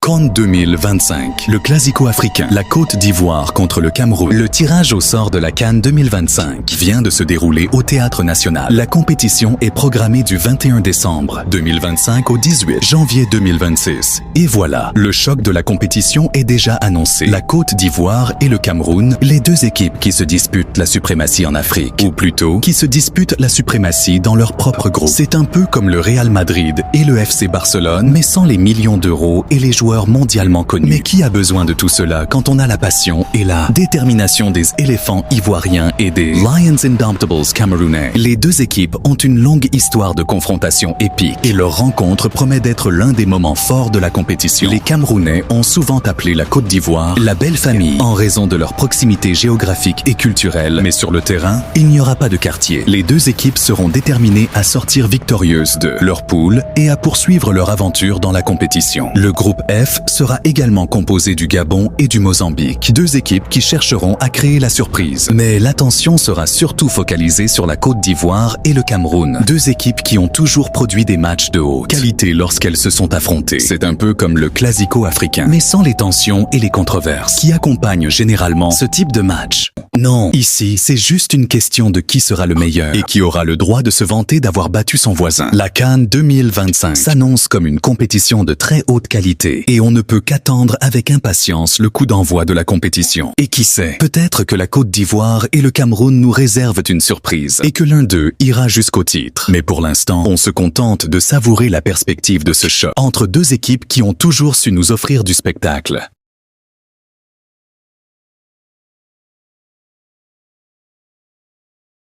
CAN 2025, le Classico africain, la Côte d'Ivoire contre le Cameroun. Le tirage au sort de la CAN 2025 vient de se dérouler au Théâtre National. La compétition est programmée du 21 décembre 2025 au 18 janvier 2026. Et voilà, le choc de la compétition est déjà annoncé. La Côte d'Ivoire et le Cameroun, les deux équipes qui se disputent la suprématie en Afrique, ou plutôt qui se disputent la suprématie dans leur propre groupe. C'est un peu comme le Real Madrid et le FC Barcelone, mais sans les millions d'euros et les joueurs mondialement connus. Mais qui a besoin de tout cela quand on a la passion et la détermination des éléphants ivoiriens et des Lions Indomptables camerounais? Les deux équipes ont une longue histoire de confrontation épique et leur rencontre promet d'être l'un des moments forts de la compétition. Les Camerounais ont souvent appelé la Côte d'Ivoire la belle famille en raison de leur proximité géographique et culturelle, mais sur le terrain, il n'y aura pas de quartier. Les deux équipes seront déterminées à sortir victorieuses de leur poule et à poursuivre leur aventure dans la compétition. Le groupe F sera également composé du Gabon et du Mozambique, deux équipes qui chercheront à créer la surprise. Mais l'attention sera surtout focalisée sur la Côte d'Ivoire et le Cameroun, deux équipes qui ont toujours produit des matchs de haute qualité lorsqu'elles se sont affrontées. C'est un peu comme le Classico africain, mais sans les tensions et les controverses qui accompagnent généralement ce type de match. Non, ici, c'est juste une question de qui sera le meilleur et qui aura le droit de se vanter d'avoir battu son voisin. La CAN 2025 s'annonce comme une compétition de très haute qualité et on ne peut qu'attendre avec impatience le coup d'envoi de la compétition. Et qui sait, peut-être que la Côte d'Ivoire et le Cameroun nous réservent une surprise et que l'un d'eux ira jusqu'au titre. Mais pour l'instant, on se contente de savourer la perspective de ce choc entre deux équipes qui ont toujours su nous offrir du spectacle.